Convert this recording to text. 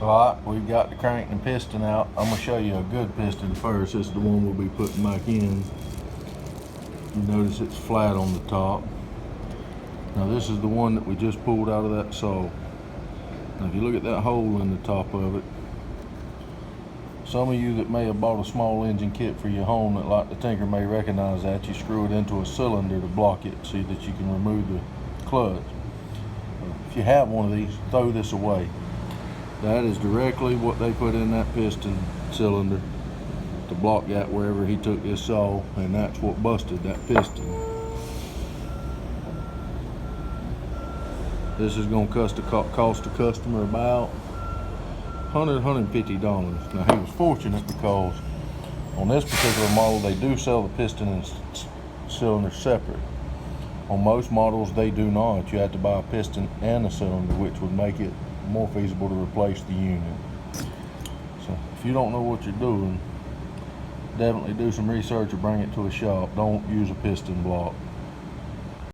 Alright, we've got the crank and piston out. I'm going to show you a good piston first. This is the one we'll be putting back in. You notice it's flat on the top. Now this is the one that we just pulled out of that saw. Now if you look at that hole in the top of it, some of you that may have bought a small engine kit for your home that like to tinker may recognize that. You screw it into a cylinder to block it so that you can remove the clutch. If you have one of these, throw this away. That is directly what they put in that piston cylinder to block that wherever he took this saw, and that's what busted that piston. This is going to cost the customer about $150. Now he was fortunate because on this particular model they do sell the piston and cylinder separate. On most models they do not. You have to buy a piston and a cylinder, which would make it more feasible to replace the unit. So if you don't know what you're doing, definitely do some research or bring it to a shop. Don't use a piston block.